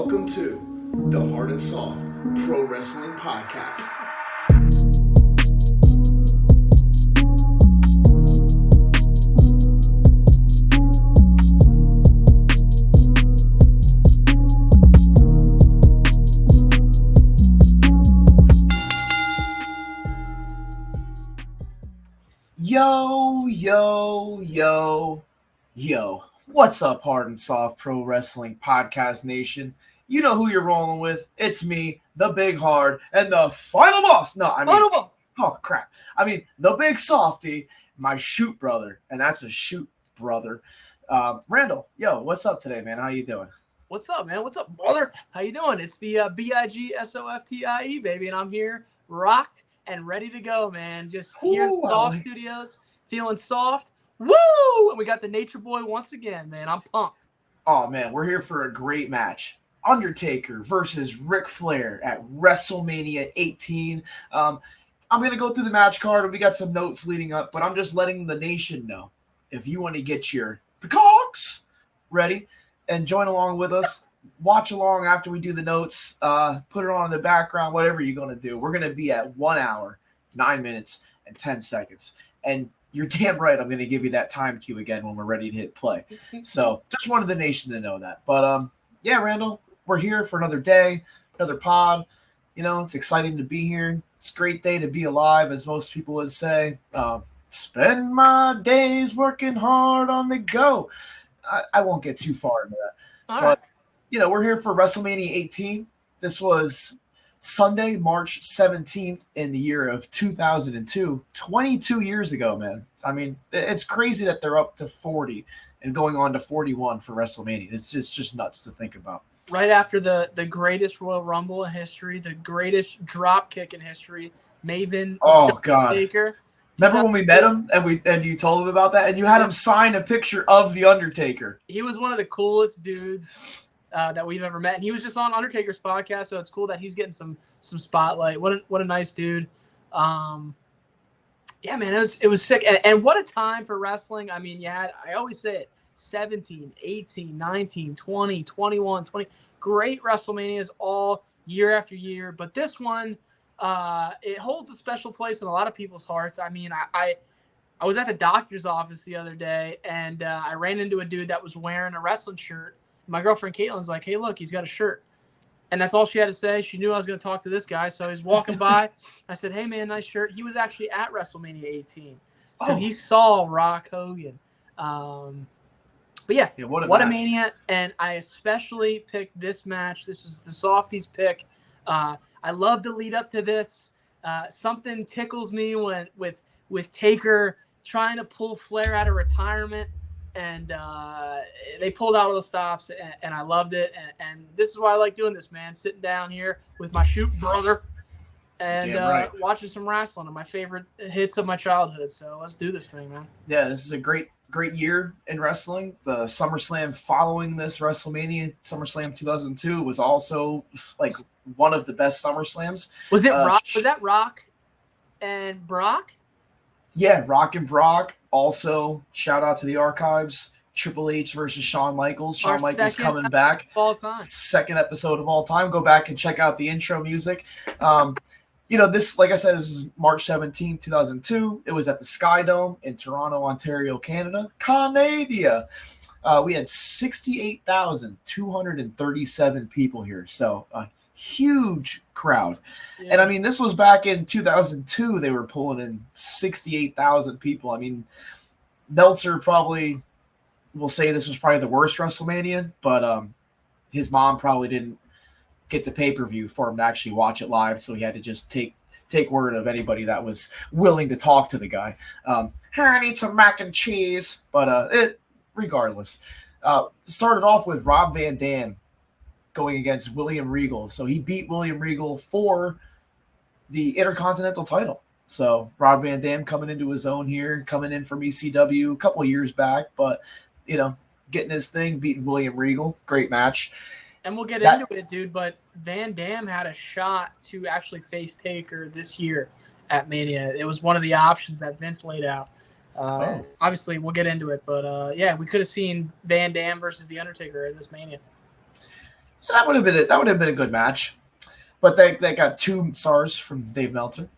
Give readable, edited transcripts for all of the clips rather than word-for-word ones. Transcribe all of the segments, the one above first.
Welcome to the Hard&Soft Pro Wrestling Podcast. Yo. What's up, Hard&Soft Pro Wrestling Podcast Nation? You know who you're rolling with. It's me, the Big Hard, and the final boss. Final boss. Oh, crap. The BigSoftie, my shoot brother, and that's a shoot brother. Randall, yo, what's up today, man? How you doing? What's up, man? What's up, brother? How you doing? It's the BigSoftie, baby, and I'm here, rocked and ready to go, man. Just here in the Soft Studios, feeling soft. Woo! And we got the NaaaaaaatureBoi once again, man. I'm pumped. Oh, man, we're here for a great match. UnderTaker versus Flair at WrestleMania 18. I'm going to go through the match card, and we got some notes leading up, but I'm just letting the nation know. If you want to get your peacocks ready and join along with us, watch along after we do the notes, put it on in the background, whatever you're going to do. We're going to be at 1 hour, 9 minutes, and 10 seconds. And you're damn right I'm going to give you that time cue again when we're ready to hit play. So just wanted the nation to know that. But, yeah, Randall, we're here for another day, another pod. You know, it's exciting to be here. It's a great day to be alive, as most people would say. Spend my days working hard on the go. I won't get too far into that. All right. You know, we're here for WrestleMania 18. This was Sunday, March 17th in the year of 2002, 22 years ago, man. I mean, it's crazy that they're up to 40 and going on to 41 for WrestleMania. It's just nuts to think about. Right after the greatest Royal Rumble in history, the greatest drop kick in history, Maven. Oh, God. Taker. Remember when we met him and you told him about that? And you had him sign a picture of the Undertaker. He was one of the coolest dudes that we've ever met, and he was just on Undertaker's podcast, so it's cool that he's getting some spotlight. What a nice dude. Yeah, man, it was sick, and what a time for wrestling. I mean, I always say it, 17, 18, 19, 20, 21, 20, great WrestleManias all year after year, but this one, it holds a special place in a lot of people's hearts. I mean, I was at the doctor's office the other day, and I ran into a dude that was wearing a wrestling shirt. My girlfriend Caitlin's like, hey, look, he's got a shirt. And that's all she had to say. She knew I was going to talk to this guy. So he's walking by. I said, hey, man, nice shirt. He was actually at WrestleMania 18. So he saw Rock Hogan. But yeah, what a Mania. And I especially picked this match. This is the Softies pick. I love the lead up to this. Something tickles me when with Taker trying to pull Flair out of retirement. And they pulled out all the stops, and I loved it. And this is why I like doing this, man. Sitting down here with my shoot brother and watching some wrestling, my favorite hits of my childhood. So let's do this thing, man. Yeah, this is a great year in wrestling. The SummerSlam following this WrestleMania, SummerSlam 2002, was also like one of the best SummerSlams. Was it Rock? Was that Rock and Brock? Yeah, Rock and Brock. Also, shout out to the archives. Triple H versus Shawn Michaels. Shawn Michaels coming back. All time. Second episode of all time. Go back and check out the intro music. This, like I said, this is March 17, 2002. It was at the Sky Dome in Toronto, Ontario, Canada. Canada. We had 68,237 people here. So, huge crowd. Yeah. And I mean, this was back in 2002. They were pulling in 68,000 people. I mean, Meltzer probably will say this was probably the worst WrestleMania, but his mom probably didn't get the pay-per-view for him to actually watch it live, so he had to just take word of anybody that was willing to talk to the guy. Here, I need some mac and cheese. But regardless, started off with Rob Van Dam going against William Regal. So he beat William Regal for the Intercontinental title. So Rob Van Dam coming into his own here, coming in from ECW a couple of years back, but, getting his thing, beating William Regal. Great match. And we'll get into it, dude, but Van Dam had a shot to actually face Taker this year at Mania. It was one of the options that Vince laid out. Obviously, we'll get into it, but, we could have seen Van Dam versus The Undertaker at this Mania. That would have been it. That would have been a good match. But they got 2 stars from Dave Meltzer.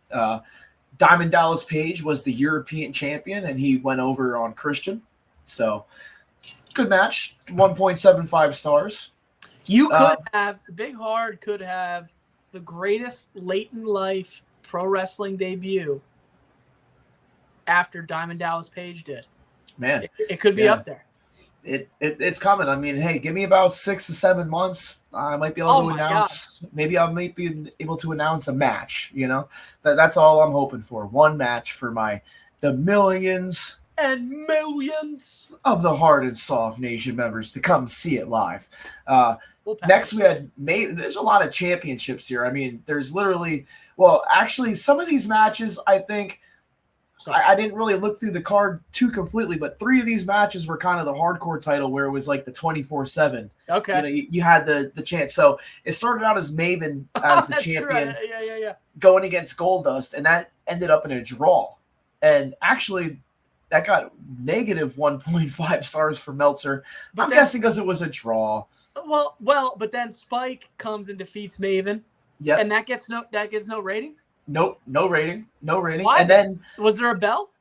Diamond Dallas Page was the European champion, and he went over on Christian. So, good match. 1.75 stars. You could have Big Hard could have the greatest late in life pro wrestling debut after Diamond Dallas Page did. Man, it could be up there. It's coming. I mean, hey, give me about 6 to 7 months. I might be able to announce. God. Maybe I might be able to announce a match. You know, that's all I'm hoping for. One match for the millions and millions of the Hard&Soft Nation members to come see it live. Next, we had there's a lot of championships here. I mean, there's literally, well, actually, some of these matches, I think, I didn't really look through the card too completely, but 3 of these matches were kind of the hardcore title where it was like the 24/7. Okay. You know, you had the chance. So it started out as Maven as the champion, yeah, going against Goldust, and that ended up in a draw. And actually, that got negative 1.5 stars for Meltzer. I'm guessing because it was a draw. Well, but then Spike comes and defeats Maven. Yeah. And that gets no rating? Nope, no rating. Why? And then was there a bell?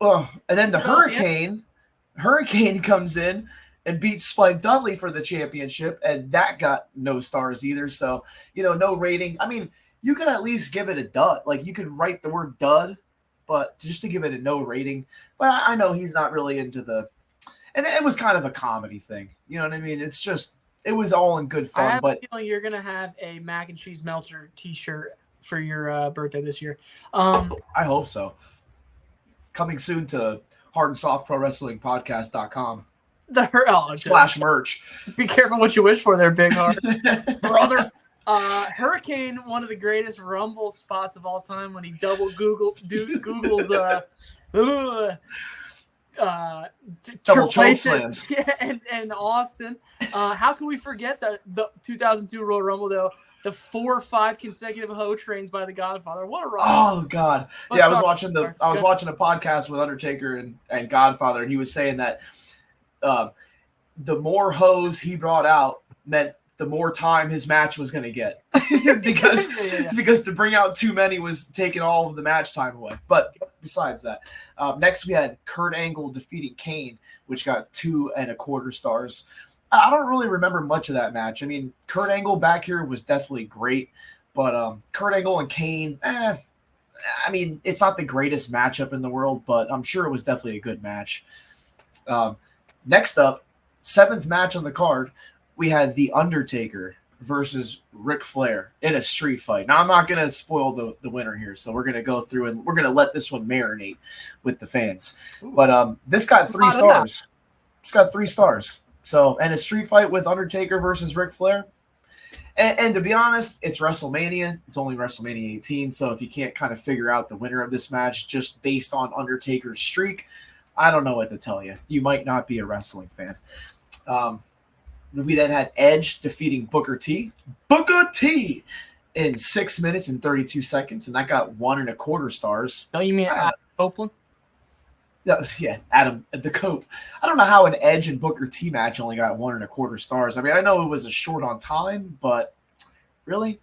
And then the Hurricane comes in and beats Spike Dudley for the championship, and that got no stars either. So, no rating. I mean, you could at least give it a dud. Like, you could write the word dud, but just to give it a no rating. But I know he's not really into and it was kind of a comedy thing. You know what I mean? It's just, it was all in good fun. I have a feeling you're going to have a Mac and Cheese Meltzer t-shirt for your birthday this year. I hope so. Coming soon to Hard&Soft Pro Wrestling Podcast.com. / merch. Be careful what you wish for there, Big Heart. Brother. Hurricane, one of the greatest Rumble spots of all time when he double Googles double choke slams. and Austin. How can we forget the 2002 Royal Rumble though? The 4 or 5 consecutive hoe trains by the Godfather. What a run! Oh God! I was watching a podcast with UnderTaker and Godfather, and he was saying that the more hoes he brought out meant the more time his match was going to get because to bring out too many was taking all of the match time away. But besides that, next we had Kurt Angle defeating Kane, which got 2.25 stars. I don't really remember much of that match. I mean, Kurt Angle back here was definitely great, but Kurt Angle and Kane, I mean, it's not the greatest matchup in the world, but I'm sure it was definitely a good match. Next up, 7th match on the card, we had The Undertaker versus Ric Flair in a street fight. Now, I'm not going to spoil the winner here, so we're going to go through and we're going to let this one marinate with the fans. But this got 3 stars. It's got 3 stars. So, and a street fight with Undertaker versus Ric Flair. And to be honest, it's WrestleMania. It's only WrestleMania 18. So if you can't kind of figure out the winner of this match just based on Undertaker's streak, I don't know what to tell you. You might not be a wrestling fan. We then had Edge defeating Booker T. In 6 minutes and 32 seconds. And that got 1.25 stars. Oh, you mean Adam Copeland? Yeah, Adam the Cope. I don't know how an Edge and Booker T match only got 1.25 stars. I mean, I know it was a short on time, but really?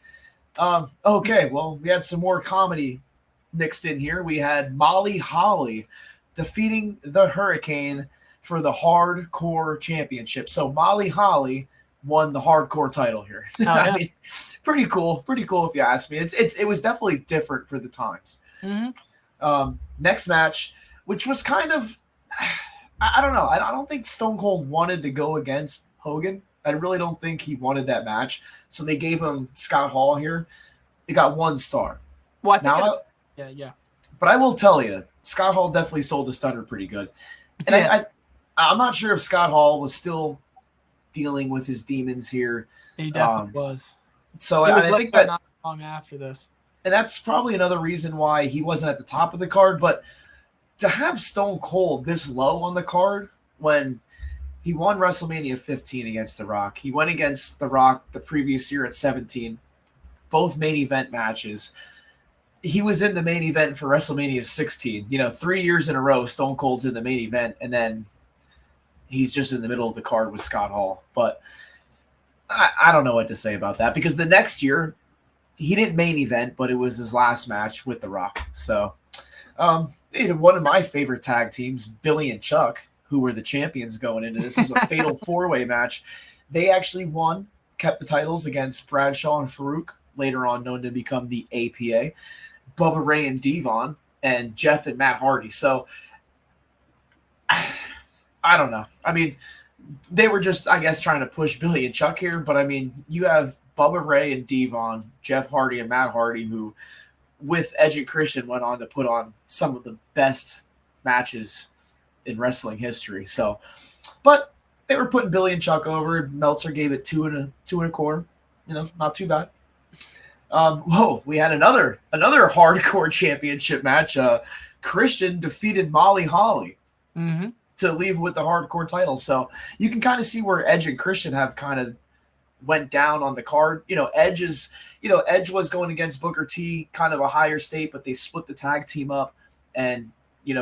Okay, well, we had some more comedy mixed in here. We had Molly Holly defeating the Hurricane for the Hardcore Championship. So Molly Holly won the Hardcore title here. Oh, yeah. I mean, pretty cool if you ask me. It was definitely different for the times. Mm-hmm. Next match, which was kind of, I don't know. I don't think Stone Cold wanted to go against Hogan. I really don't think he wanted that match. So they gave him Scott Hall here. It got 1 star. Well, I think yeah. But I will tell you, Scott Hall definitely sold the stunner pretty good. And I'm not sure if Scott Hall was still dealing with his demons here. He definitely was. So I think that not long after this. And that's probably another reason why he wasn't at the top of the card. But to have Stone Cold this low on the card when he won WrestleMania 15 against The Rock, he went against The Rock the previous year at 17, both main event matches. He was in the main event for WrestleMania 16. 3 years in a row, Stone Cold's in the main event, and then he's just in the middle of the card with Scott Hall. But I don't know what to say about that because the next year he didn't main event, but it was his last match with The Rock. So one of my favorite tag teams, Billy and Chuck, who were the champions going into this, was a fatal four-way match. They actually won, kept the titles against Bradshaw and Farouk, later on known to become the APA, Bubba Ray and Devon, and Jeff and Matt Hardy. So I don't know. I mean, they were just, I guess, trying to push Billy and Chuck here. But, I mean, you have Bubba Ray and Devon, Jeff Hardy and Matt Hardy, who, with Edge and Christian, went on to put on some of the best matches in wrestling history. So, but they were putting Billy and Chuck over. Meltzer gave it 2.25. Not too bad. We had another hardcore championship match. Christian defeated Molly Holly to leave with the hardcore title. So you can kind of see where Edge and Christian have kind of went down on the card. Edge was going against Booker T, kind of a higher state, but they split the tag team up, and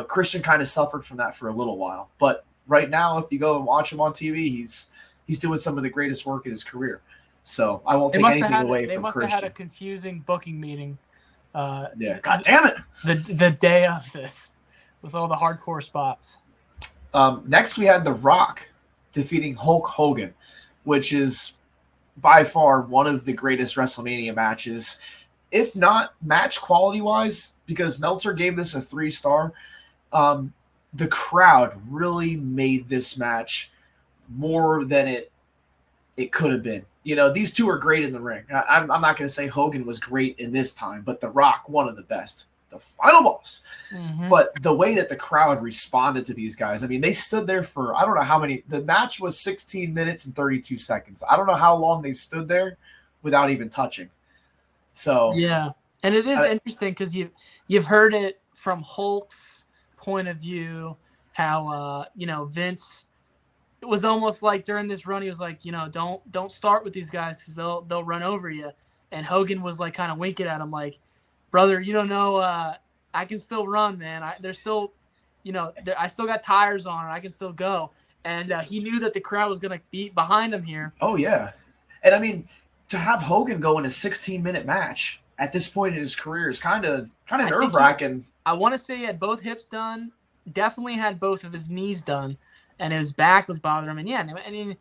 Christian kind of suffered from that for a little while. But right now, if you go and watch him on TV, he's doing some of the greatest work in his career. So I won't take anything away from Christian. They must have had a confusing booking meeting. Yeah, God damn it! The day of this, with all the hardcore spots. Next, we had The Rock defeating Hulk Hogan, which is by far one of the greatest WrestleMania matches, if not match quality-wise, because Meltzer gave this a 3-star. The crowd really made this match more than it could have been. These two are great in the ring. I'm not going to say Hogan was great in this time, but The Rock, one of the best. The final boss. But the way that the crowd responded to these guys, I mean, they stood there for, I don't know how many, the match was 16 minutes and 32 seconds. I don't know how long they stood there without even touching. So yeah, and it is interesting because you've heard it from Hulk's point of view, how Vince, it was almost like during this run he was like, don't start with these guys because they'll run over you, and Hogan was like kind of winking at him like, brother, you don't know, I can still run, man. There's still, I still got tires on, and I can still go. And he knew that the crowd was going to be behind him here. Oh, yeah. And, I mean, to have Hogan go in a 16-minute match at this point in his career is kind of nerve-wracking. I want to say he had both hips done, definitely had both of his knees done, and his back was bothering him. And, yeah, I mean,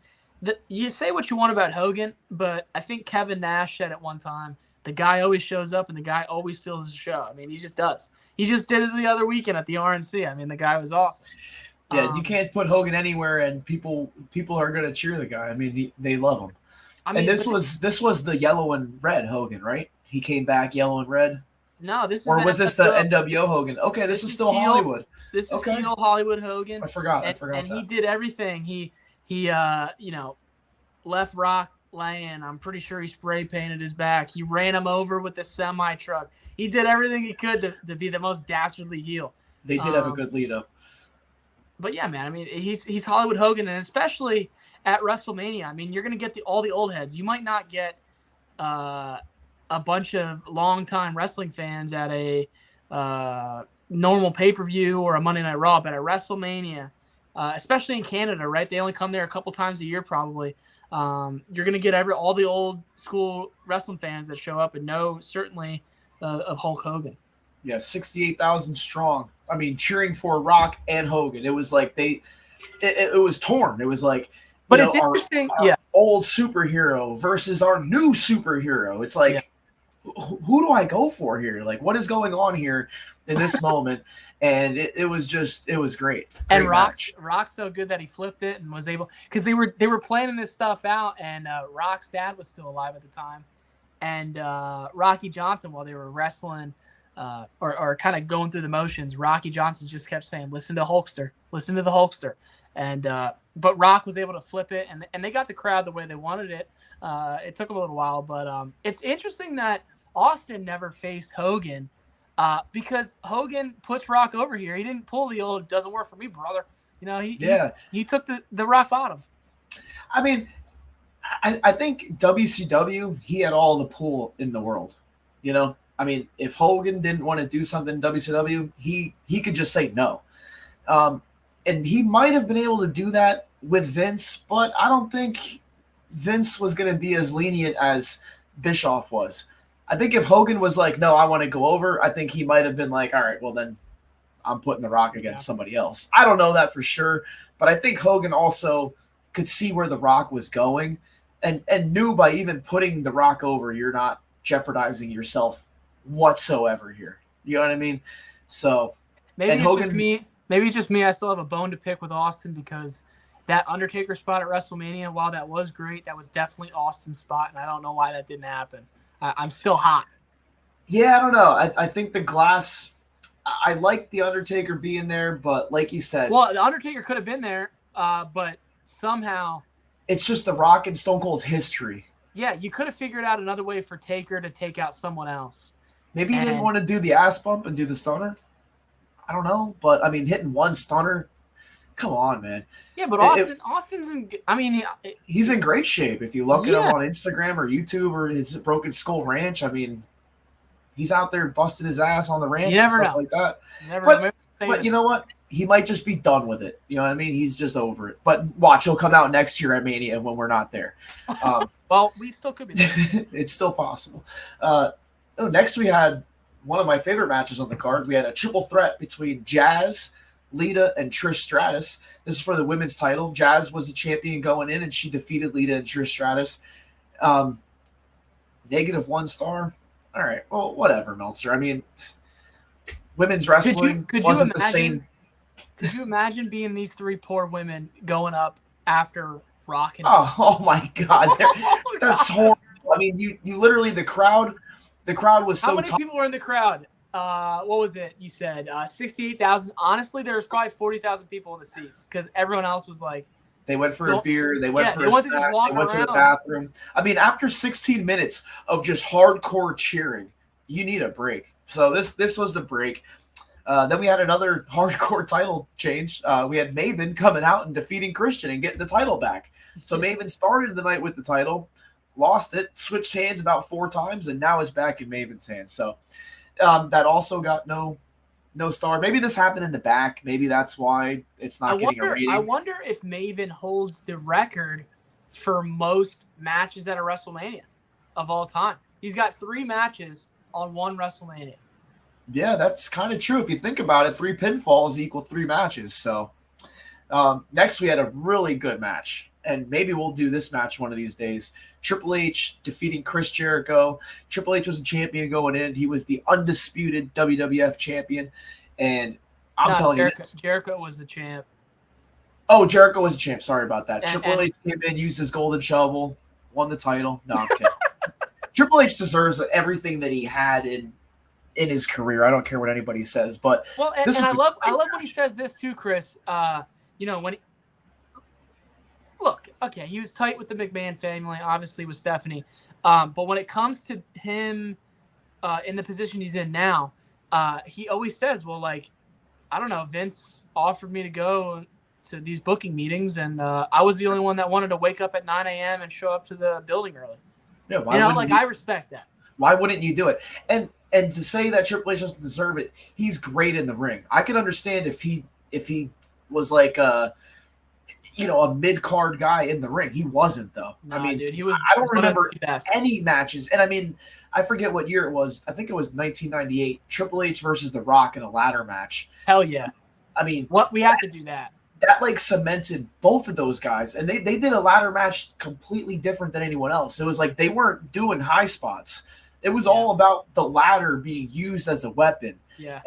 you say what you want about Hogan, but I think Kevin Nash said at one time, the guy always shows up and the guy always steals the show. I mean, he just does. He just did it the other weekend at the RNC. I mean, the guy was awesome. Yeah, you can't put Hogan anywhere and people are going to cheer the guy. I mean, they love him. And this was the yellow and red Hogan, right? He came back yellow and red. No, this is was this the NWO Hogan? Okay, this is still Hollywood. This is still Hollywood Hogan. I forgot. And he did everything. He left Rock laying. I'm pretty sure he spray painted his back. He ran him over with the semi truck. He did everything he could to be the most dastardly heel. They did have a good lead up. But yeah, man, I mean, he's Hollywood Hogan, and especially at WrestleMania, I mean, you're gonna get all the old heads. You might not get a bunch of longtime wrestling fans at a normal pay-per-view or a Monday Night Raw, but at WrestleMania, especially in Canada, right? They only come there a couple times a year, probably. You're gonna get all the old school wrestling fans that show up and know certainly of Hulk Hogan. Yeah, 68,000 strong. I mean, cheering for Rock and Hogan. It was like it was torn. It was like, but it's interesting. Our old superhero versus our new superhero. It's like, who do I go for here? Like, what is going on here in this moment? And it was great. And Rock's so good that he flipped it and was able, because they were planning this stuff out, and Rock's dad was still alive at the time, and Rocky Johnson, while they were wrestling or kind of going through the motions, Rocky Johnson just kept saying, "Listen to Hulkster, listen to the Hulkster," and but Rock was able to flip it, and they got the crowd the way they wanted it. It took them a little while, but it's interesting that Austin never faced Hogan. Because Hogan puts Rock over here. He didn't pull the old "doesn't work for me, brother." He took the rock bottom. I mean, I think WCW, he had all the pull in the world. I mean, if Hogan didn't want to do something in WCW, he could just say no. And he might have been able to do that with Vince, but I don't think Vince was going to be as lenient as Bischoff was. I think if Hogan was like, no, I want to go over, I think he might have been like, all right, well then I'm putting The Rock against somebody else. I don't know that for sure, but I think Hogan also could see where The Rock was going and knew by even putting The Rock over, you're not jeopardizing yourself whatsoever here. You know what I mean? So maybe it's Hogan, just me. Maybe it's just me. I still have a bone to pick with Austin because that Undertaker spot at WrestleMania, while that was great, that was definitely Austin's spot, and I don't know why that didn't happen. I'm still hot. Yeah, I don't know. I think the glass. I like the Undertaker being there, but like you said, well, the Undertaker could have been there, but somehow it's just The Rock and Stone Cold's history. Yeah, you could have figured out another way for Taker to take out someone else. Maybe he didn't want to do the ass bump and do the stunner. I don't know, but I mean, hitting one stunner. Come on, man. Yeah, but Austin's in. I mean, he's in great shape. If you look at him on Instagram or YouTube or his Broken Skull Ranch, I mean, he's out there busting his ass on the ranch and stuff like that. But you know what? He might just be done with it. You know what I mean? He's just over it. But watch, he'll come out next year at Mania when we're not there. Well, we still could be there. It's still possible. Next we had one of my favorite matches on the card. We had a triple threat between Jazz, Lita, and Trish Stratus. This is for the women's title. Jazz was the champion going in, and she defeated Lita and Trish Stratus. -1 star. All right, well, whatever, Meltzer. I mean, women's wrestling wasn't the same. Could you imagine being these three poor women going up after Rock and Oh my God, that's horrible. I mean, you literally the crowd was so. How many people were in the crowd? What was it? You said 68,000. Honestly, there was probably 40,000 people in the seats because everyone else was like. They went for a beer. They went for a snack. They went to the bathroom. I mean, after 16 minutes of just hardcore cheering, you need a break. So this was the break. Then we had another hardcore title change. We had Maven coming out and defeating Christian and getting the title back. So Maven started the night with the title, lost it, switched hands about 4 times, and now is back in Maven's hands. So that also got no star. Maybe this happened in the back. Maybe that's why it's not getting a rating. I wonder if Maven holds the record for most matches at a WrestleMania of all time. He's got 3 matches on one WrestleMania. Yeah, that's kind of true. If you think about it, 3 pinfalls equal 3 matches. So next we had a really good match. And maybe we'll do this match one of these days. Triple H defeating Chris Jericho. Triple H was the champion going in. He was the undisputed WWF champion. And I'm telling you this. Jericho was the champ. Oh, Jericho was the champ. Sorry about that. Triple H came in, used his golden shovel, won the title. No, I'm kidding. Triple H deserves everything that he had in his career. I don't care what anybody says. But I love when he says this too, Chris. When he, look, okay, he was tight with the McMahon family, obviously with Stephanie. But when it comes to him in the position he's in now, he always says, well, like, I don't know, Vince offered me to go to these booking meetings, and I was the only one that wanted to wake up at 9 a.m. and show up to the building early. Yeah, I respect that. Why wouldn't you do it? And to say that Triple H doesn't deserve it, he's great in the ring. I could understand if he was like a mid-card guy in the ring. He wasn't, though. No, I mean, dude, he was. I don't remember any matches. And I mean, I forget what year it was. I think it was 1998. Triple H versus The Rock in a ladder match. Hell yeah. I mean, we have to do that. That like cemented both of those guys. And they did a ladder match completely different than anyone else. It was like they weren't doing high spots. It was all about the ladder being used as a weapon. Yeah.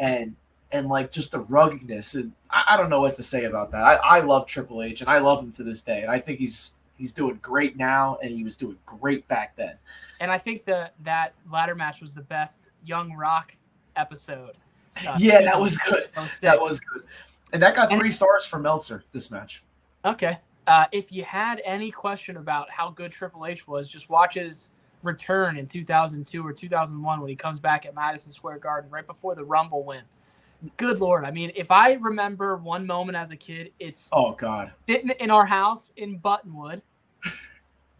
And like just the ruggedness. And I don't know what to say about that. I love Triple H, and I love him to this day. And I think he's doing great now, and he was doing great back then. And I think that ladder match was the best Young Rock episode. Yeah, that was good. That was good. And that got 3 stars for Meltzer, this match. Okay. If you had any question about how good Triple H was, just watch his return in 2002 or 2001 when he comes back at Madison Square Garden right before the Rumble win. Good Lord. I mean, if I remember one moment as a kid, it's sitting in our house in Buttonwood,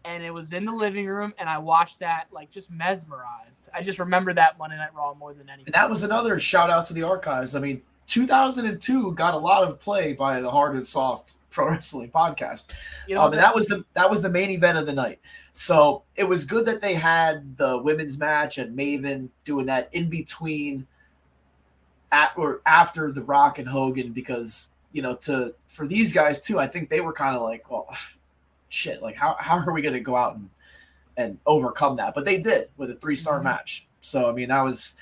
and it was in the living room, and I watched that like just mesmerized. I just remember that Monday Night Raw more than anything. And that was another shout out to the archives. I mean, 2002 got a lot of play by the Hard and Soft Pro Wrestling podcast. And that was the main event of the night. So it was good that they had the women's match and Maven doing that in between or after The Rock and Hogan, because for these guys too, I think they were kind of like, well, shit, like how are we going to go out and overcome that? But they did with a 3-star match. So I mean, that was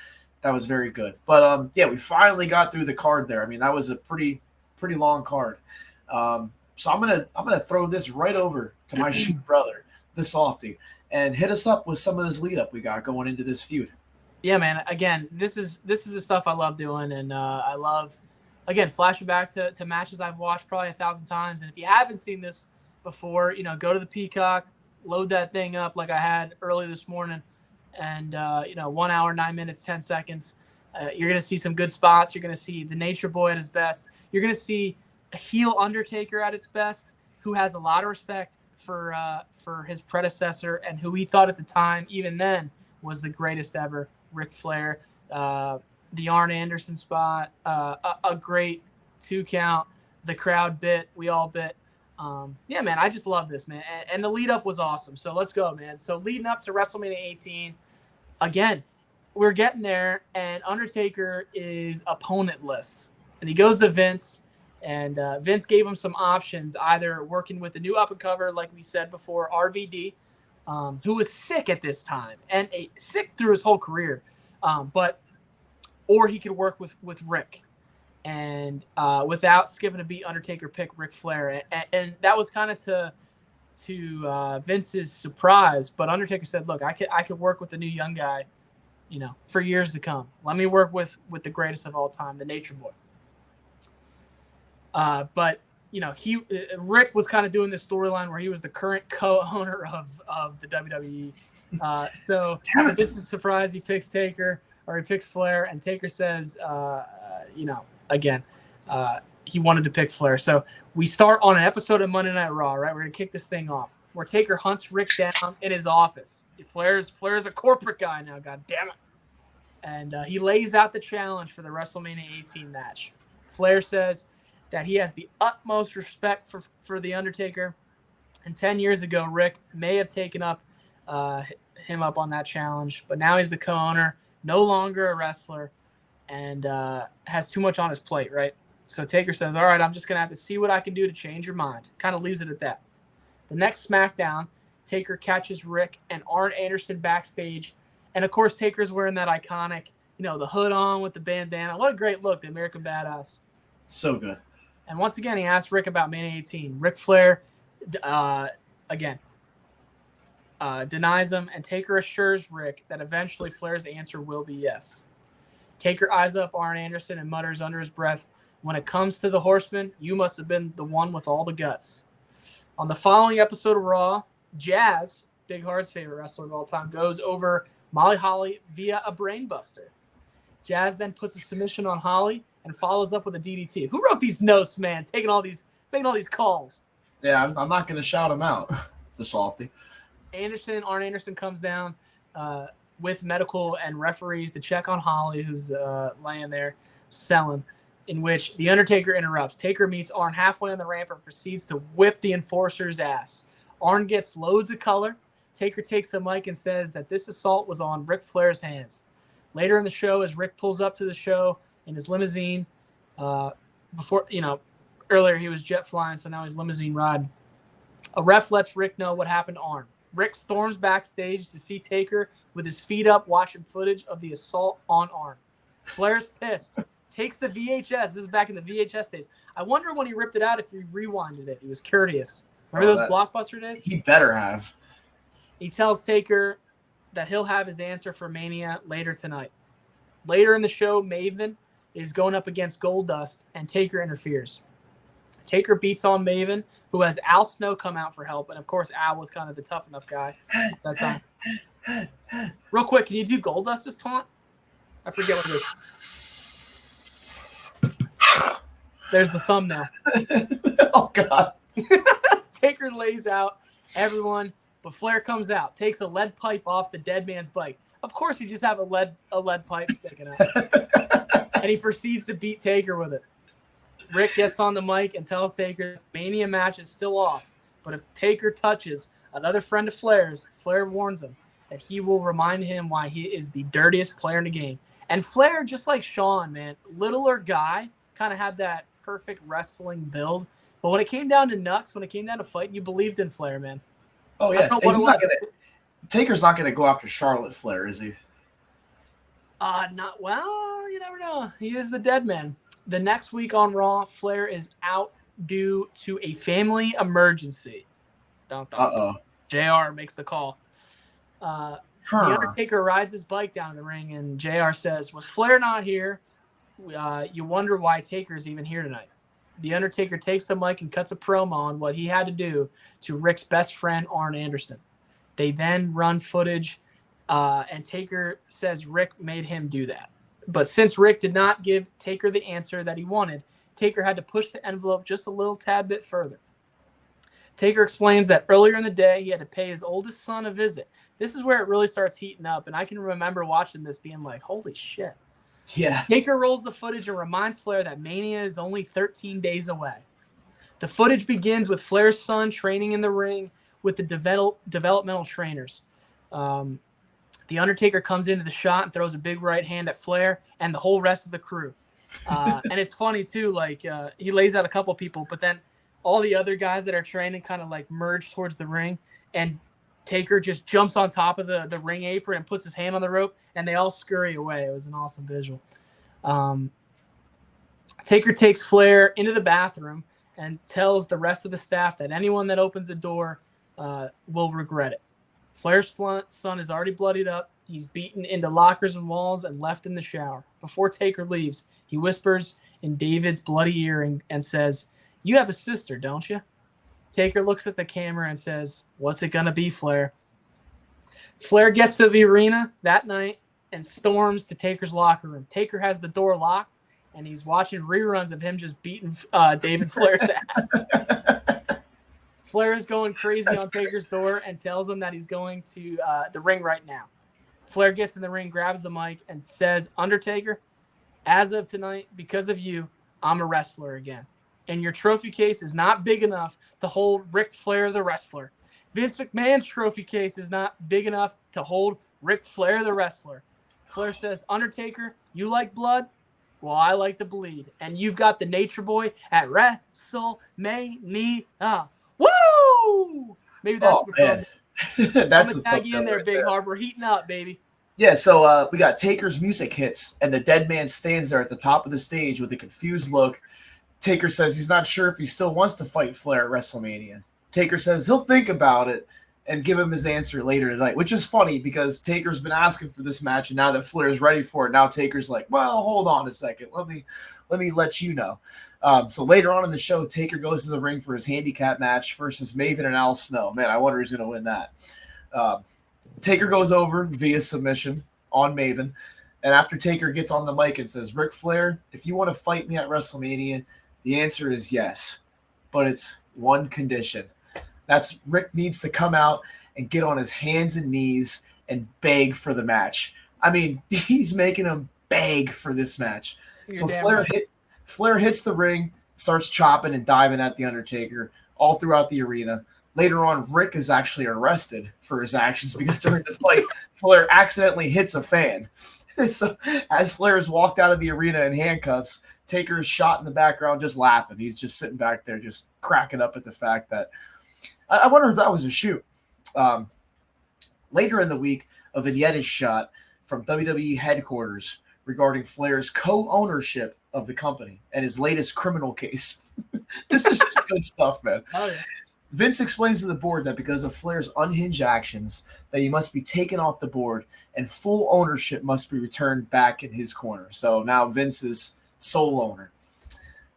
very good. But we finally got through the card there. I mean, that was a pretty long card. So I'm gonna throw this right over to my shoot brother, the Softie, and hit us up with some of this lead up we got going into this feud. Yeah, man. Again, this is the stuff I love doing, and I love, again, flashing back to matches I've watched probably 1,000 times. And if you haven't seen this before, go to the Peacock, load that thing up like I had early this morning, and 1 hour, 9 minutes, 10 seconds. You're gonna see some good spots. You're gonna see the Nature Boy at his best. You're gonna see a heel Undertaker at its best, who has a lot of respect for his predecessor and who he thought at the time, even then, was the greatest ever. Ric Flair, the Arn Anderson spot, a great 2 count, the crowd bit, we all bit. Yeah, man, I just love this, man. And the lead up was awesome. So let's go, man. So leading up to WrestleMania 18, again, we're getting there, and Undertaker is opponentless. And he goes to Vince, and Vince gave him some options, either working with the new up-and-cover, like we said before, RVD, who was sick at this time, and sick through his whole career, or he could work with Rick. And without skipping a beat, Undertaker picked Ric Flair. And that was kind of to Vince's surprise. But Undertaker said, look, I could work with the new young guy, for years to come. Let me work with the greatest of all time, the Nature Boy. But Rick was kind of doing this storyline where he was the current co-owner of the WWE. So to Vince's surprise, he picks Taker, or he picks Flair, and Taker says, again, he wanted to pick Flair. So we start on an episode of Monday Night Raw, right? We're going to kick this thing off, where Taker hunts Rick down in his office. Flair's a corporate guy now, god damn it. And he lays out the challenge for the WrestleMania 18 match. Flair says that he has the utmost respect for The Undertaker. And 10 years ago, Rick may have taken him up on that challenge, but now he's the co-owner, no longer a wrestler, and has too much on his plate, right? So Taker says, all right, I'm just going to have to see what I can do to change your mind. Kind of leaves it at that. The next SmackDown, Taker catches Rick and Arn Anderson backstage. And, of course, Taker's wearing that iconic, the hood on with the bandana. What a great look, the American Badass. So good. And once again, he asked Rick about Mania 18. Ric Flair, denies him, and Taker assures Rick that eventually Flair's answer will be yes. Taker eyes up Arn Anderson and mutters under his breath, when it comes to the Horseman, you must have been the one with all the guts. On the following episode of Raw, Jazz, Big Hard's favorite wrestler of all time, goes over Molly Holly via a brainbuster. Jazz then puts a submission on Holly and follows up with a DDT. Who wrote these notes, man? Making all these calls. Yeah, I'm not going to shout him out, the Softie. Arn Anderson comes down with medical and referees to check on Holly, who's laying there selling, in which The Undertaker interrupts. Taker meets Arn halfway on the ramp and proceeds to whip the enforcer's ass. Arn gets loads of color. Taker takes the mic and says that this assault was on Ric Flair's hands. Later in the show, as Rick pulls up to the show in his limousine, earlier he was jet flying, so now he's limousine riding. A ref lets Rick know what happened to Arn. Rick storms backstage to see Taker with his feet up watching footage of the assault on Arn. Flair's pissed. Takes the VHS. This is back in the VHS days. I wonder when he ripped it out if he rewinded it. He was courteous. Remember those Blockbuster days? He better have. He tells Taker that he'll have his answer for Mania later tonight. Later in the show, Maven is going up against Goldust, and Taker interferes. Taker beats on Maven, who has Al Snow come out for help. And, of course, Al was kind of the tough enough guy at that time. Real quick, can you do Goldust's taunt? I forget what it is. There's the thumbnail. Oh, God. Taker lays out everyone, but Flair comes out, takes a lead pipe off the dead man's bike. Of course, you just have a lead pipe sticking out. and he proceeds to beat Taker with it. Rick gets on the mic and tells Taker the Mania match is still off, but if Taker touches another friend of Flair's, Flair warns him that he will remind him why he is the dirtiest player in the game. And Flair, just like Shawn, man, littler guy, kind of had that perfect wrestling build. But when it came down to nuts, when it came down to fighting, you believed in Flair, man. Oh, yeah. Taker's not going to go after Charlotte Flair, is he? Well, you never know. He is the dead man. The next week on Raw, Flair is out due to a family emergency. Uh-oh. JR makes the call. The Undertaker rides his bike down the ring, and JR says, "Was Flair not here? You wonder why Taker's even here tonight." The Undertaker takes the mic and cuts a promo on what he had to do to Rick's best friend, Arn Anderson. They then run footage, and Taker says Rick made him do that. But since Rick did not give Taker the answer that he wanted, Taker had to push the envelope just a little tad bit further. Taker explains that earlier in the day, he had to pay his oldest son a visit. This is where it really starts heating up, and I can remember watching this being like, holy shit. Yeah. Taker rolls the footage and reminds Flair that Mania is only 13 days away. The footage begins with Flair's son training in the ring with the developmental trainers. The Undertaker comes into the shot and throws a big right hand at Flair and the whole rest of the crew. And it's funny, too, like he lays out a couple people, but then all the other guys that are training kind of like merge towards the ring, and Taker just jumps on top of the ring apron and puts his hand on the rope, and they all scurry away. It was an awesome visual. Taker takes Flair into the bathroom and tells the rest of the staff that anyone that opens the door will regret it. Flair's son is already bloodied up. He's beaten into lockers and walls and left in the shower. Before Taker leaves, he whispers in David's bloody ear and says, "You have a sister, don't you?" Taker looks at the camera and says, "What's it going to be, Flair?" Flair gets to the arena that night and storms to Taker's locker room. Taker has the door locked, and he's watching reruns of him just beating David Flair's ass. Flair is going crazy on Taker's door and tells him that he's going to the ring right now. Flair gets in the ring, grabs the mic, and says, "Undertaker, as of tonight, because of you, I'm a wrestler again. And your trophy case is not big enough to hold Ric Flair the wrestler. Vince McMahon's trophy case is not big enough to hold Ric Flair the wrestler." Flair says, "Undertaker, you like blood? Well, I like to bleed. And you've got the Nature Boy at WrestleMania. Woo!" Maybe that's the fun. That's I'm gonna tag you in there, Big Harbor. Heating up, baby. Yeah, so we got Taker's music hits, and the dead man stands there at the top of the stage with a confused look. Taker says he's not sure if he still wants to fight Flair at WrestleMania. Taker says he'll think about it and give him his answer later tonight, which is funny because Taker's been asking for this match, and now that Flair's ready for it, now Taker's like, well, hold on a second. Let me let you know. So later on in the show, Taker goes to the ring for his handicap match versus Maven and Al Snow. Man, I wonder who's going to win that. Taker goes over via submission on Maven, and after Taker gets on the mic and says, "Ric Flair, if you want to fight me at WrestleMania, the answer is yes, but it's one condition. That's Rick needs to come out and get on his hands and knees and beg for the match." I mean, he's making him beg for this match. So Flair hits the ring, starts chopping and diving at the Undertaker all throughout the arena. Later on, Rick is actually arrested for his actions because during the fight, Flair accidentally hits a fan. So as Flair is walked out of the arena in handcuffs, Taker is shot in the background just laughing. He's just sitting back there just cracking up at the fact that I wonder if that was a shoot. Later in the week, a vignette is shot from WWE headquarters regarding Flair's co-ownership of the company and his latest criminal case. This is just good stuff, man. Oh, yeah. Vince explains to the board that because of Flair's unhinged actions, that he must be taken off the board and full ownership must be returned back in his corner. So now Vince is sole owner.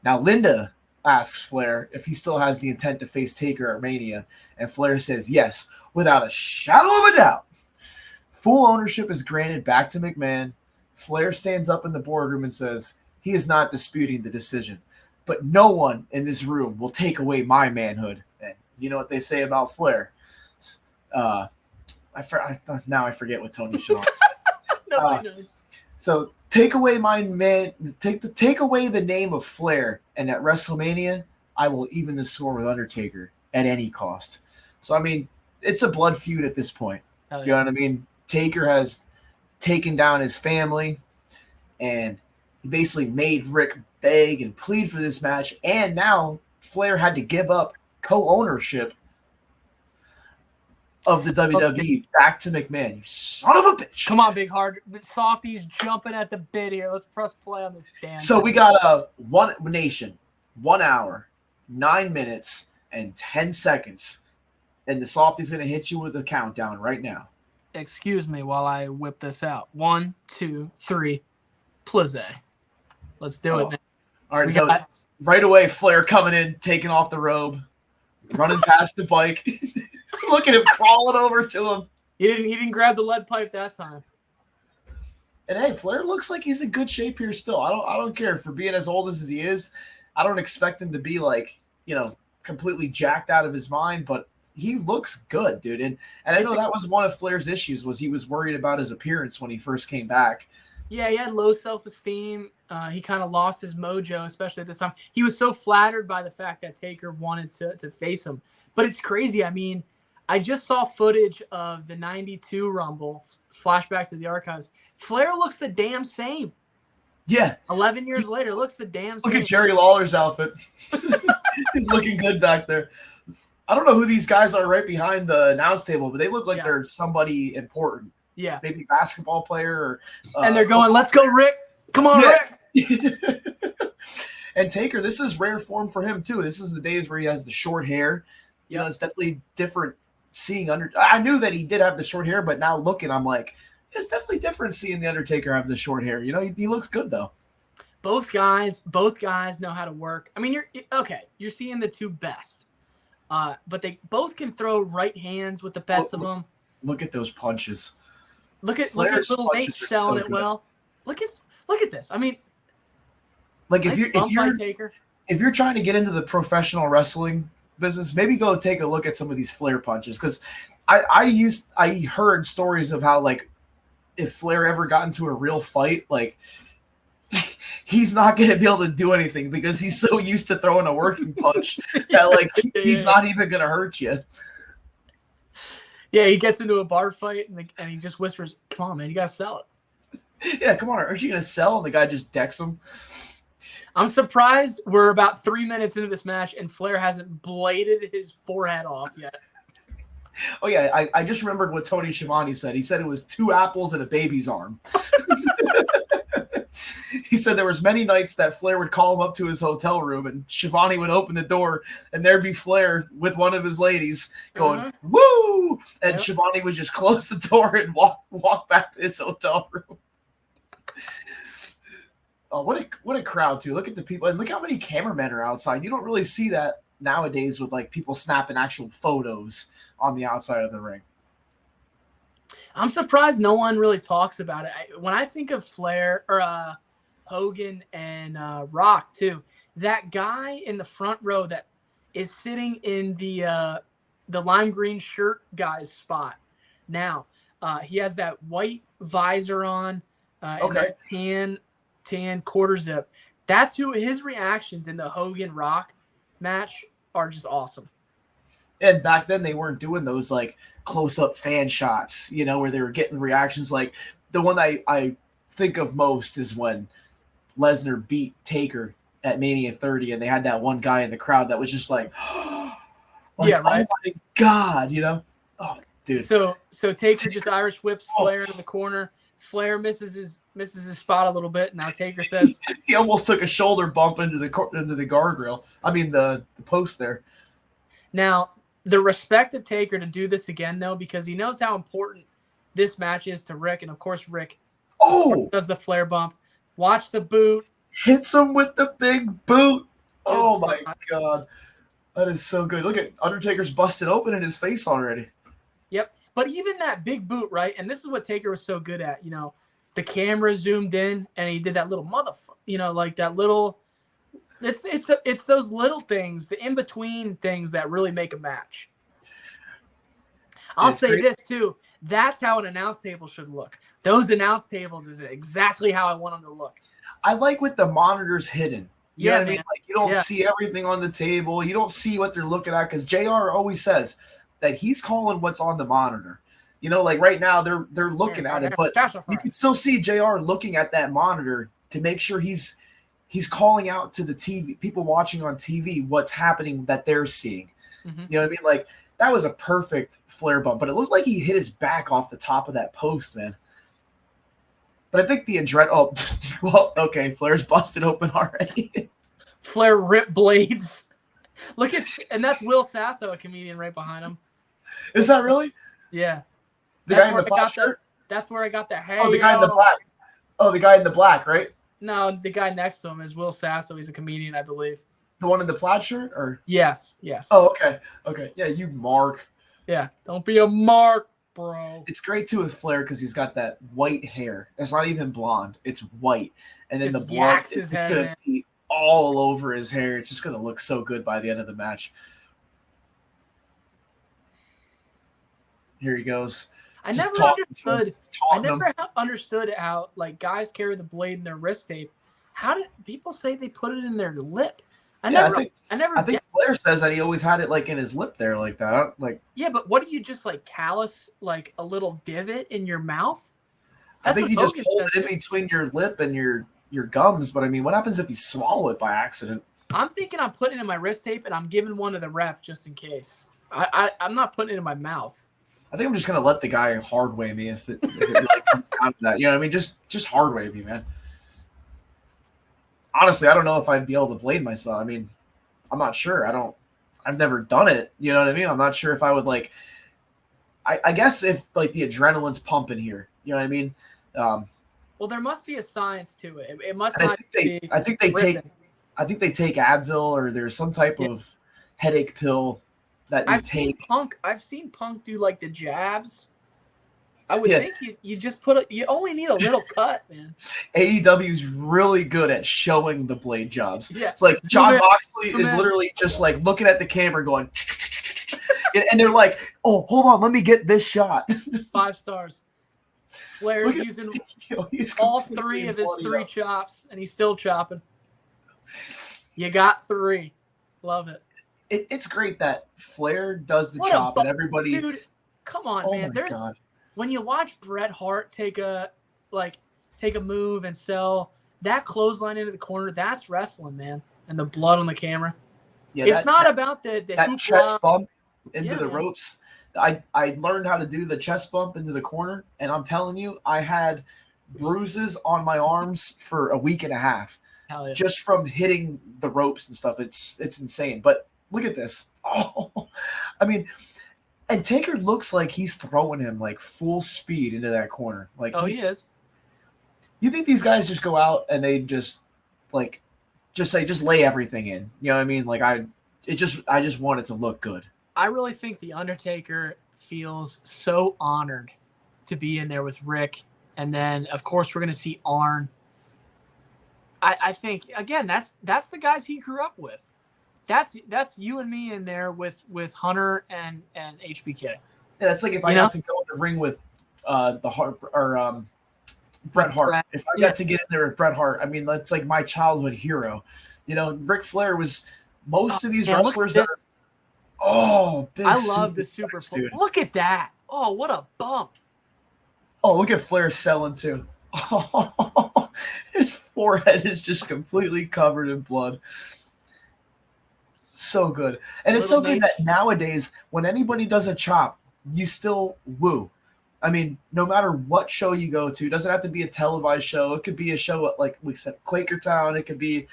Now Linda asks Flair if he still has the intent to face Taker at Mania, and Flair says yes, without a shadow of a doubt. Full ownership is granted back to McMahon. Flair stands up in the boardroom and says he is not disputing the decision, but no one in this room will take away my manhood. And you know what they say about Flair. Now I forget what Tony Schiavone said. Nobody knows. So take away my man, take away the name of Flair, and at WrestleMania, I will even the score with Undertaker at any cost. So I mean, it's a blood feud at this point. Hell yeah. You know what I mean? Taker has taken down his family, and he basically made Rick beg and plead for this match, and now Flair had to give up co-ownership of the WWE back to McMahon. You son of a bitch. Come on, Big Hard. Softie's jumping at the bit here. Let's press play on this damn So we got a one nation, 1 hour, 9 minutes, and 10 seconds. And the Softie's going to hit you with a countdown right now. Excuse me while I whip this out. 1, 2, 3. Plize. Let's do it, man. All right, so right away, Flair coming in, taking off the robe, running past the bike. Look at him crawling over to him. He didn't grab the lead pipe that time. And hey, Flair looks like he's in good shape here still. I don't care for being as old as he is. I don't expect him to be like, completely jacked out of his mind, but he looks good, dude. And I know that was one of Flair's issues, was he was worried about his appearance when he first came back. Yeah, he had low self-esteem. He kind of lost his mojo, especially at this time. He was so flattered by the fact that Taker wanted to face him. But it's crazy. I mean, I just saw footage of the 92 Rumble, flashback to the archives. Flair looks the damn same. Yeah. 11 years later, looks the damn same. Look at Jerry Lawler's outfit. He's looking good back there. I don't know who these guys are right behind the announce table, but they look like they're somebody important. Yeah. Maybe basketball player. Or, and they're going, let's go, Rick. Come on, Rick. And Taker, this is rare form for him, too. This is the days where he has the short hair. It's definitely different seeing I knew that he did have the short hair, but now looking, I'm like, it's definitely different seeing the Undertaker have the short hair. He looks good though. Both guys know how to work. I mean, you're seeing the two best, but they both can throw right hands with the best of them. Look at those punches. Look at little Nate selling it well. Look at this. I mean, like if you're trying to get into the professional wrestling business, maybe go take a look at some of these Flair punches, because I heard stories of how, like, if Flair ever got into a real fight, like, he's not going to be able to do anything because he's so used to throwing a working punch that, like, he's not even going to hurt you. Yeah, he gets into a bar fight and he just whispers, "Come on, man, you got to sell it." Yeah, come on, aren't you going to sell? And the guy just decks him. I'm surprised we're about 3 minutes into this match and Flair hasn't bladed his forehead off yet. Oh, yeah, I just remembered what Tony Schiavone said. He said it was 2 apples and a baby's arm. He said there was many nights that Flair would call him up to his hotel room and Schiavone would open the door and there'd be Flair with one of his ladies going, woo! And Schiavone would just close the door and walk back to his hotel room. Oh, what a crowd, too. Look at the people. And look how many cameramen are outside. You don't really see that nowadays with, like, people snapping actual photos on the outside of the ring. I'm surprised no one really talks about it. When I think of Flair or Hogan and Rock, too, that guy in the front row that is sitting in the lime green shirt guy's spot now, he has that white visor on and that tan quarter zip. That's who his reactions in the Hogan Rock match are just awesome. And back then they weren't doing those like close-up fan shots, where they were getting reactions. Like the one I think of most is when Lesnar beat Taker at Mania 30 and they had that one guy in the crowd that was just like, oh my God, Oh, dude. So Taker just Irish whips Flair in the corner. Flair misses his spot a little bit. Now Taker says he almost took a shoulder bump into the guardrail. I mean the post there. Now the respect of Taker to do this again though, because he knows how important this match is to Rick, and of course Rick does the Flair bump. Watch the boot. Hits him with the big boot. Oh my God, that is so good. Look at Undertaker's busted open in his face already. Yep. But even that big boot, right? And this is what Taker was so good at, the camera zoomed in and he did that little motherfucker, like that little, it's those little things, the in-between things that really make a match. I'll say this too. That's how an announce table should look. Those announce tables is exactly how I want them to look. I like with the monitors hidden. You know what I mean? Like you don't Yeah. see everything on the table. You don't see what they're looking at because JR always says that he's calling what's on the monitor. You know, like right now they're looking at it, but you can still see JR looking at that monitor to make sure he's calling out to the TV people watching on TV what's happening that they're seeing. Mm-hmm. You know what I mean? Like that was a perfect Flair bump, but it looked like he hit his back off the top of that post, man. But I think the adrenaline. Oh, well, okay. Flair's busted open already. Flair ripped blades. Look at, and that's Will Sasso, a comedian, right behind him. Is that really? Yeah. The guy in the black shirt? That's where I got the hey. Oh, the guy in the black. Oh, the guy in the black, right? No, the guy next to him is Will Sasso. He's a comedian, I believe. The one in the plaid shirt, or? Yes. Oh, okay. Yeah, you mark. Yeah, don't be a mark, bro. It's great too with Flair because he's got that white hair. It's not even blonde; it's white, and then just the blood is gonna be all over his hair. It's just gonna look so good by the end of the match. Here he goes. I never understood how like guys carry the blade in their wrist tape. How did people say they put it in their lip? I think Flair says that he always had it like in his lip there, like that. Yeah, but what do you just like callus like a little divot in your mouth? I think you just hold it in between your lip and your gums. But I mean, what happens if you swallow it by accident? I'm thinking I'm putting it in my wrist tape and I'm giving one to the ref just in case. I'm not putting it in my mouth. I think I'm just gonna let the guy hard way me if it really comes down to that. You know what I mean? Just hard way me, man. Honestly, I don't know if I'd be able to blade myself. I mean, I'm not sure. I've never done it. You know what I mean? I'm not sure if I would like. I guess if like the adrenaline's pumping here. You know what I mean? Well, there must be a science to it. It must not. I think they take Advil or there's some type of headache pill that you take. I've seen Punk do like the jabs. I would think you just you only need a little cut, man. AEW's really good at showing the blade jobs. Yeah. It's like John Moxley is literally just like looking at the camera going, and they're like, oh, hold on, let me get this shot. 5 stars. Flair's using all 3 of his 3 chops, and he's still chopping. You got 3. Love it. It's great that Flair does the chop and everybody. Dude, come on, man. God. When you watch Bret Hart take a move and sell that clothesline into the corner, that's wrestling, man. And the blood on the camera. Yeah, it's not about the that chest bump into the ropes. I learned how to do the chest bump into the corner, and I'm telling you, I had bruises on my arms for a week and a half just from hitting the ropes and stuff. It's insane. But look at this. Oh, I mean. And Taker looks like he's throwing him like full speed into that corner. Like he is. You think these guys just go out and they just lay everything in? You know what I mean? Like I just want it to look good. I really think the Undertaker feels so honored to be in there with Rick, and then of course we're gonna see Arn. I think again that's the guys he grew up with. That's you and me in there with Hunter and HBK. Yeah, that's like if I got to go in the ring with the Hart or Bret Hart. If I got to get in there with Bret Hart, I mean that's like my childhood hero. You know, Ric Flair was most of these wrestlers that are big. I love the super dude. Look at that. Oh, what a bump. Oh, look at Flair selling too. Oh, his forehead is just completely covered in blood. So good. And it's so good that nowadays, when anybody does a chop, you still woo. I mean, no matter what show you go to, it doesn't have to be a televised show. It could be a show at, like we said, Quakertown. It could be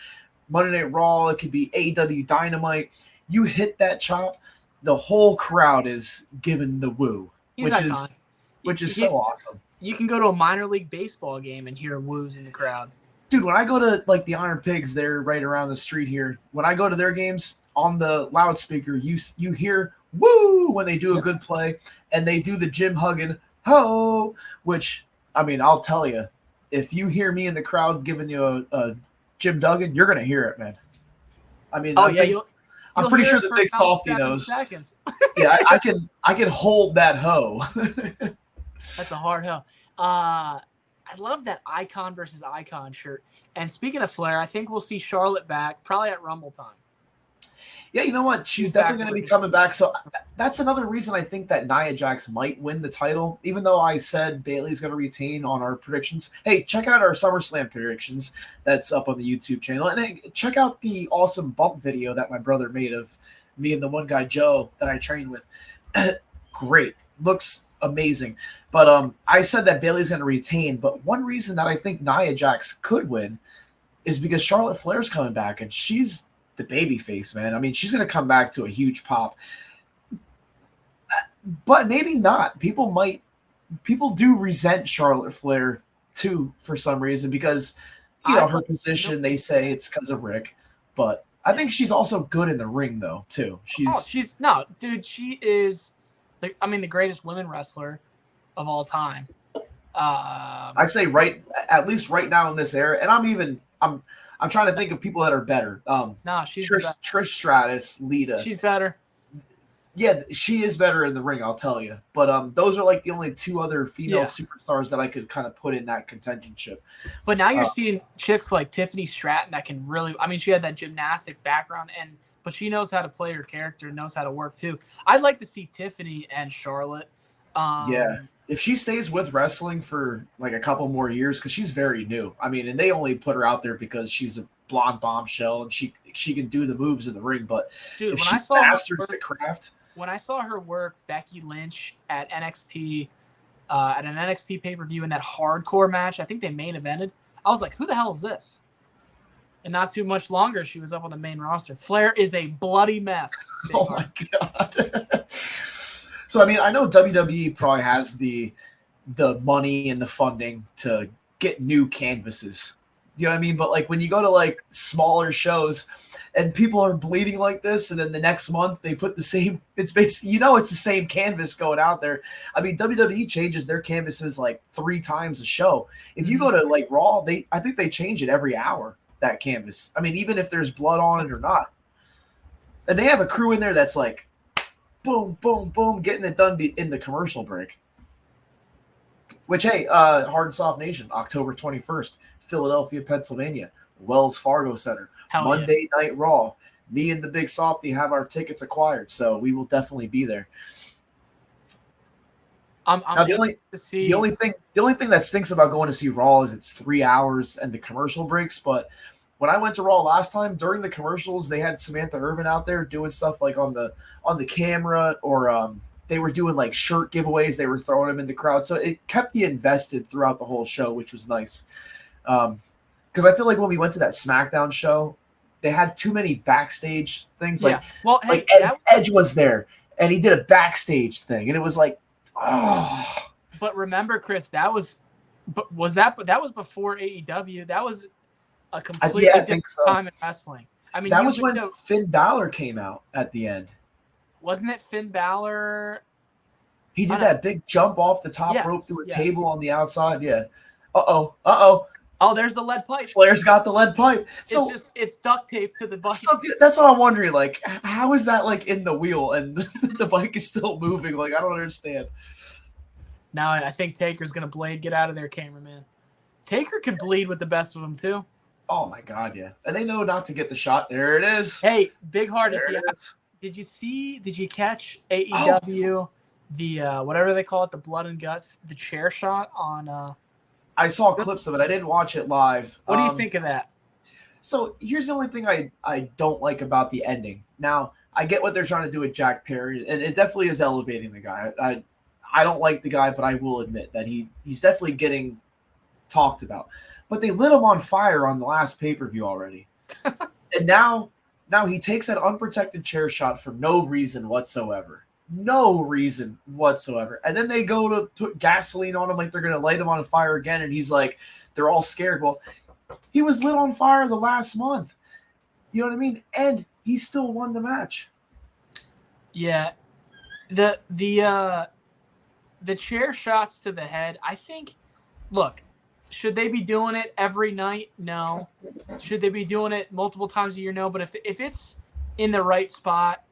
Monday Night Raw. It could be AEW Dynamite. You hit that chop, the whole crowd is giving the woo, which is so awesome. You can go to a minor league baseball game and hear woos in the crowd. Dude, when I go to like the Iron Pigs, they're right around the street here. When I go to their games, on the loudspeaker, you hear woo when they do a good play, and they do the Jim Huggin ho, which I mean, I'll tell you, if you hear me in the crowd giving you a Jim Duggan, you're gonna hear it, man. I mean, I'm pretty hear sure it the for big about softy 7 knows. seconds. Yeah, I can hold that hoe. That's a hard hoe. I love that icon versus icon shirt. And speaking of Flair, I think we'll see Charlotte back probably at Rumble time. Yeah, you know what? She's definitely going to be coming back. So that's another reason I think that Nia Jax might win the title, even though I said Bayley's going to retain on our predictions. Hey, check out our SummerSlam predictions. That's up on the YouTube channel. And hey, check out the awesome bump video that my brother made of me and the one guy, Joe, that I trained with. Great. Looks amazing. But I said that Bayley's going to retain. But one reason that I think Nia Jax could win is because Charlotte Flair's coming back, and she's the baby face, man. I mean, she's going to come back to a huge pop. But maybe not. People do resent Charlotte Flair too for some reason because, her position, they say it's because of Rick. But I think she's also good in the ring, though, too. She is the greatest women wrestler of all time. I'd say at least right now in this era, and I'm trying to think of people that are better. She's Trish Stratus, Lita. She's better. Yeah, she is better in the ring, I'll tell you. But those are like the only two other female superstars that I could kind of put in that contentionship. But now you're seeing chicks like Tiffany Stratton that can really. I mean, she had that gymnastic background, but she knows how to play her character and knows how to work too. I'd like to see Tiffany and Charlotte. If she stays with wrestling for like a couple more years, because she's very new. I mean, and they only put her out there because she's a blonde bombshell and she can do the moves in the ring. But dude, if she masters the craft. When I saw her work Becky Lynch at NXT, at an NXT pay-per-view in that hardcore match, I think they main evented. I was like, who the hell is this? And not too much longer, she was up on the main roster. Flair is a bloody mess. Oh my God. So, I mean, I know WWE probably has the money and the funding to get new canvases. You know what I mean? But, like, when you go to, like, smaller shows and people are bleeding like this, and then the next month they put the same – it's basically – it's the same canvas going out there. I mean, WWE changes their canvases, like, 3 times a show. If you go to, like, Raw, I think they change it every hour, that canvas. I mean, even if there's blood on it or not. And they have a crew in there that's, like, boom, boom, boom, getting it done in the commercial break. Which, hey, Hard&Soft Nation, October 21st, Philadelphia, Pennsylvania, Wells Fargo Center, Monday Night Raw. Me and the BigSoftie have our tickets acquired, so we will definitely be there. The only thing that stinks about going to see Raw is it's 3 hours and the commercial breaks, but when I went to Raw last time, during the commercials, they had Samantha Irvin out there doing stuff like on the camera, or they were doing like shirt giveaways. They were throwing them in the crowd. So it kept you invested throughout the whole show, which was nice. Because I feel like when we went to that SmackDown show, they had too many backstage things. Yeah. Like Edge was there, and he did a backstage thing, and it was like, oh. But remember, Chris, that was before AEW. That was a completely different time in wrestling. I mean, that was when Finn Balor came out at the end. Wasn't it Finn Balor? He did that big jump off the top rope through a table on the outside. Yeah. Uh-oh. Oh, there's the lead pipe. Flair's got the lead pipe. So it's duct taped to the bike. So that's what I'm wondering. Like, how is that like in the wheel and the bike is still moving? Like, I don't understand. Now I think Taker's gonna blade. Get out of there, cameraman. Taker could bleed with the best of them too. Oh my God, yeah. And they know not to get the shot. There it is. Hey, Big Heart. Did you catch AEW, the whatever they call it, the blood and guts, the chair shot on I saw clips of it. I didn't watch it live. What do you think of that? So here's the only thing I don't like about the ending. Now, I get what they're trying to do with Jack Perry, and it definitely is elevating the guy. I don't like the guy, but I will admit that he's definitely getting talked about. But they lit him on fire on the last pay-per-view already. And now he takes that unprotected chair shot for no reason whatsoever. No reason whatsoever. And then they go to put gasoline on him like they're going to light him on fire again. And he's like, they're all scared. Well, he was lit on fire the last month. You know what I mean? And he still won the match. Yeah. The chair shots to the head, I think, look, should they be doing it every night? No. Should they be doing it multiple times a year? No. But if it's in the right spot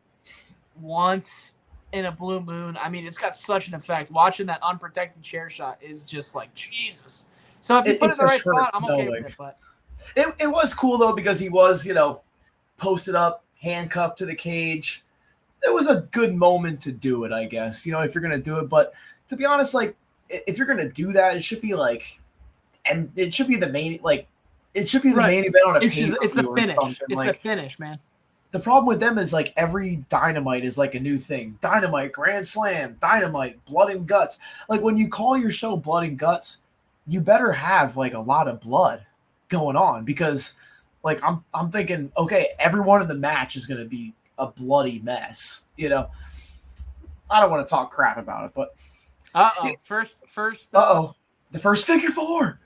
once in a blue moon, I mean, it's got such an effect. Watching that unprotected chair shot is just like, Jesus. So if you put it in the right spot, I'm okay with it. But it was cool, though, because he was, posted up, handcuffed to the cage. It was a good moment to do it, I guess, if you're going to do it. But to be honest, like, if you're going to do that, it should be like, and it should be the main, like, it should be the main event on a pay-per-view. It's the finish. It's like, the finish, man. The problem with them is, like, every Dynamite is like a new thing. Dynamite, Grand Slam, Dynamite, Blood and Guts. Like, when you call your show Blood and Guts, you better have, like, a lot of blood going on, because, like, I'm thinking, okay, everyone in the match is going to be a bloody mess. I don't want to talk crap about it, but first the first figure four.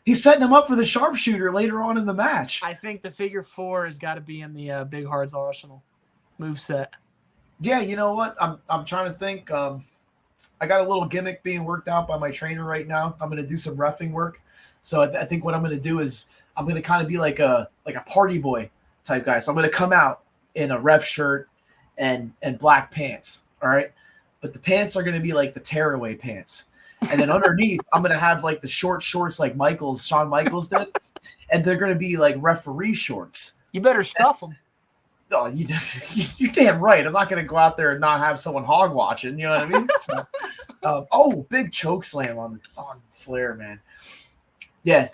He's setting him up for the sharpshooter later on in the match. I think the figure four has got to be in the Big Hard's arsenal moveset. Yeah, you know what? I'm trying to think. I got a little gimmick being worked out by my trainer right now. I'm going to do some reffing work. So I think what I'm going to do is I'm going to kind of be like a party boy type guy. So I'm going to come out in a ref shirt and black pants. All right. But the pants are going to be like the tearaway pants. And then underneath, I'm going to have like the short shorts like Shawn Michaels did. And they're going to be like referee shorts. You better stuff them. Oh, you're damn right. I'm not going to go out there and not have someone hog watching. You know what I mean? So, big choke slam on Flair, man. Yeah,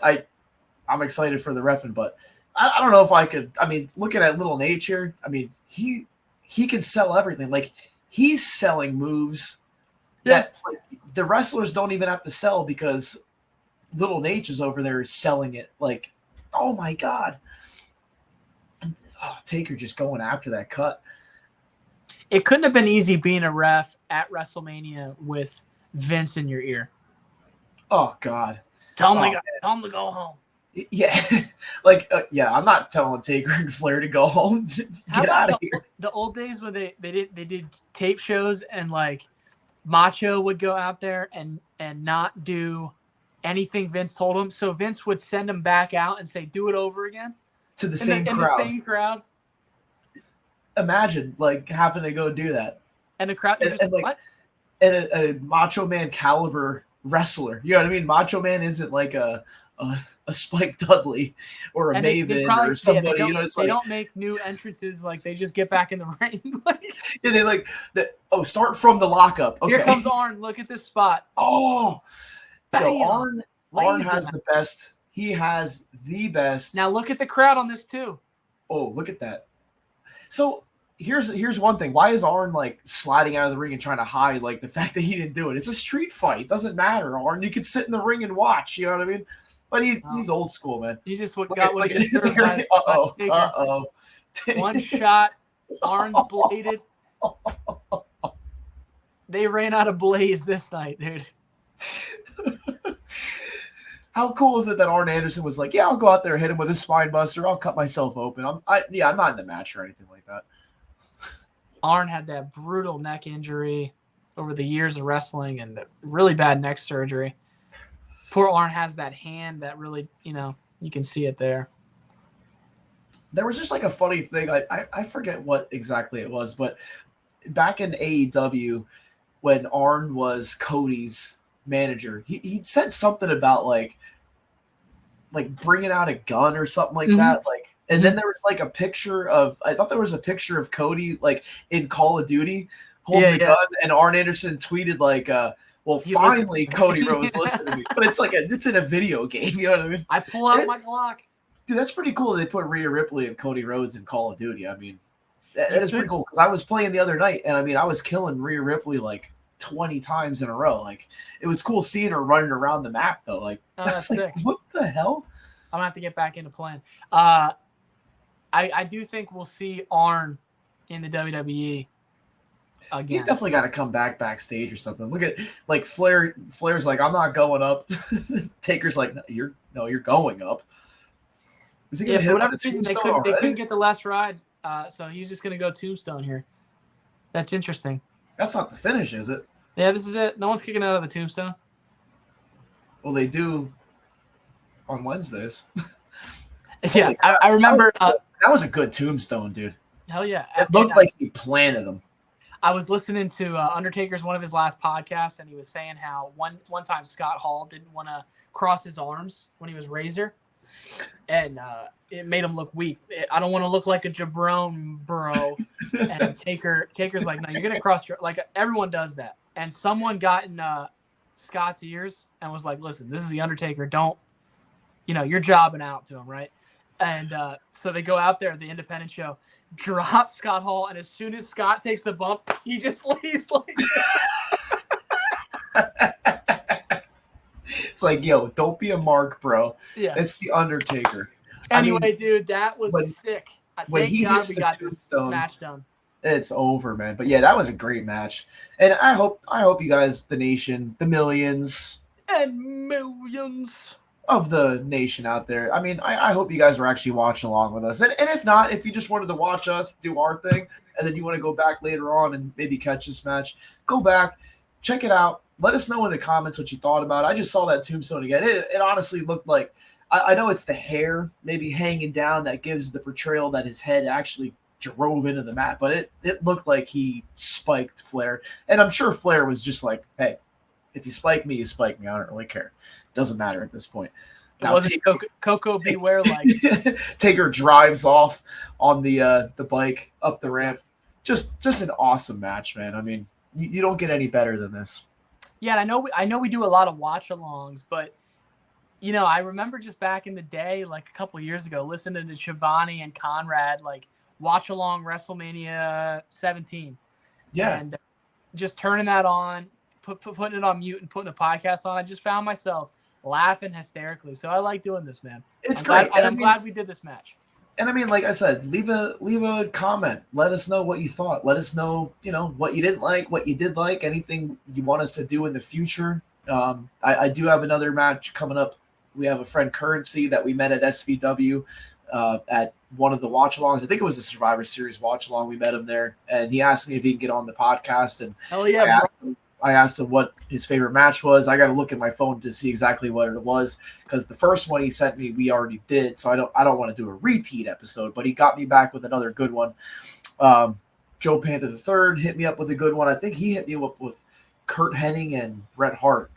I'm excited for the reffing, but I don't know if I could. I mean, looking at Little Nate here, I mean, he can sell everything. Like, he's selling moves that like, the wrestlers don't even have to sell, because Little Nate is over there selling it. Like, oh my God. Taker just going after that cut. It couldn't have been easy being a ref at WrestleMania with Vince in your ear. Oh God. Tell him to go home. Yeah. I'm not telling Taker and Flair to go home. Get out of here. The old days when they did tape shows, and like Macho would go out there and not do anything Vince told him. So Vince would send him back out and say, do it over again. To the same crowd. Imagine like having to go do that. And the crowd what? And a Macho Man caliber wrestler. You know what I mean? Macho Man isn't like a Spike Dudley or a Maven or somebody. They don't make new entrances. Like, they just get back in the ring. Start from the lockup. Okay. Here comes Arn. Look at this spot. Oh, Arn has the best. He has the best. Now look at the crowd on this too. Oh, look at that. So here's one thing. Why is Arn like sliding out of the ring and trying to hide like the fact that he didn't do it? It's a street fight. It doesn't matter, Arn. You can sit in the ring and watch. You know what I mean? But he's old school, man. He just got what he deserved. One shot. Arn's bladed. They ran out of blaze this night, dude. How cool is it that Arn Anderson was like, yeah, I'll go out there, hit him with a spine buster. I'll cut myself open. I'm not in the match or anything like that. Arn had that brutal neck injury over the years of wrestling and the really bad neck surgery. Poor Arn has that hand that really, you can see it there. There was just like a funny thing. I forget what exactly it was, but back in AEW, when Arn was Cody's manager, he said something about like bringing out a gun or something like that, like, and then there was like a picture of, I thought there was a picture of Cody like in Call of Duty holding the gun, and Arn Anderson tweeted like finally Cody Rhodes listened to me. But it's in a video game, you know what I mean? I pull out my Glock. Dude, that's pretty cool. They put Rhea Ripley and Cody Rhodes in Call of Duty. I mean, that is pretty cool, because I was playing the other night, and I mean, I was killing Rhea Ripley like 20 times in a row. Like, it was cool seeing her running around the map though. Like, that's like, sick. What the hell? I'm gonna have to get back into playing. I do think we'll see Arn in the WWE again. He's definitely got to come backstage or something. Look at like Flair's like, I'm not going up. Taker's like, you're going up. Is he gonna hit whatever reason they couldn't get the last ride, so he's just gonna go Tombstone here. That's interesting. That's not the finish, is it? Yeah, this is it. No one's kicking out of the Tombstone. Well, they do on Wednesdays. Yeah, I remember. That was a good Tombstone, dude. Hell yeah. It looked like he planted them. I was listening to Undertaker's one of his last podcasts, and he was saying how one time Scott Hall didn't want to cross his arms when he was Razor, and it made him look weak. I don't want to look like a jabron, bro. And Taker's like, no, you're gonna cross your, like, everyone does that. And someone got in Scott's ears and was like, listen, this is the Undertaker. Don't, you're jobbing out to him, right? And so they go out there at the independent show, drop Scott Hall, and as soon as Scott takes the bump, he just lays like It's like, yo, don't be a mark, bro. Yeah. It's the Undertaker. Anyway, dude, that was sick. When he hits the tombstone, match done. It's over, man. But yeah, that was a great match. And I hope you guys, the nation, the millions and millions of the nation out there. I mean, I hope you guys were actually watching along with us. And if not, if you just wanted to watch us do our thing, and then you want to go back later on and maybe catch this match, go back, check it out. Let us know in the comments what you thought about it. I just saw that tombstone again. It honestly looked like, I know it's the hair maybe hanging down that gives the portrayal that his head actually drove into the mat, but it looked like he spiked Flair. And I'm sure Flair was just like, hey, if you spike me, you spike me. I don't really care. Doesn't matter at this point. Now, wasn't Coco Beware like Taker drives off on the bike up the ramp. Just an awesome match, man. I mean, you don't get any better than this. Yeah, and I know we do a lot of watch-alongs, but I remember just back in the day, like a couple of years ago, listening to Shivani and Conrad like watch along WrestleMania 17. Yeah, and just turning that on, putting it on mute, and putting the podcast on. I just found myself laughing hysterically. So I like doing this, man. It's great. I'm glad we did this match. And I mean, like I said, leave a comment. Let us know what you thought. Let us know, what you didn't like, what you did like, anything you want us to do in the future. I do have another match coming up. We have a friend, Currency, that we met at SVW at one of the watch-alongs. I think it was a Survivor Series watch-along. We met him there, and he asked me if he can get on the podcast. And hell yeah, I asked him what his favorite match was. I got to look at my phone to see exactly what it was, because the first one he sent me, we already did. So I don't want to do a repeat episode, but he got me back with another good one. Joe Panther III hit me up with a good one. I think he hit me up with Kurt Hennig and Bret Hart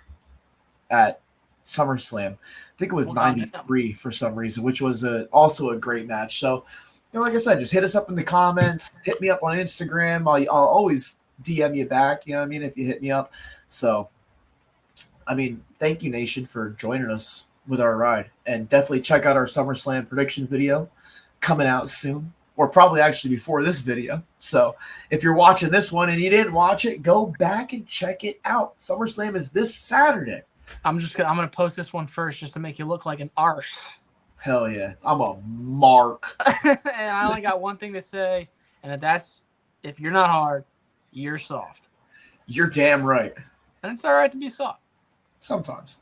at SummerSlam. I think it was 93 for some reason, which was also a great match. So, like I said, just hit us up in the comments. Hit me up on Instagram. I'll always DM you back, if you hit me up. So, I mean, thank you, Nation, for joining us with our ride. And definitely check out our SummerSlam prediction video coming out soon, or probably actually before this video. So if you're watching this one and you didn't watch it, go back and check it out. SummerSlam is this Saturday. I'm gonna post this one first just to make you look like an arse. Hell yeah, I'm a mark. And I only got one thing to say, and that's, if you're not hard, you're soft. You're damn right. And it's all right to be soft. Sometimes.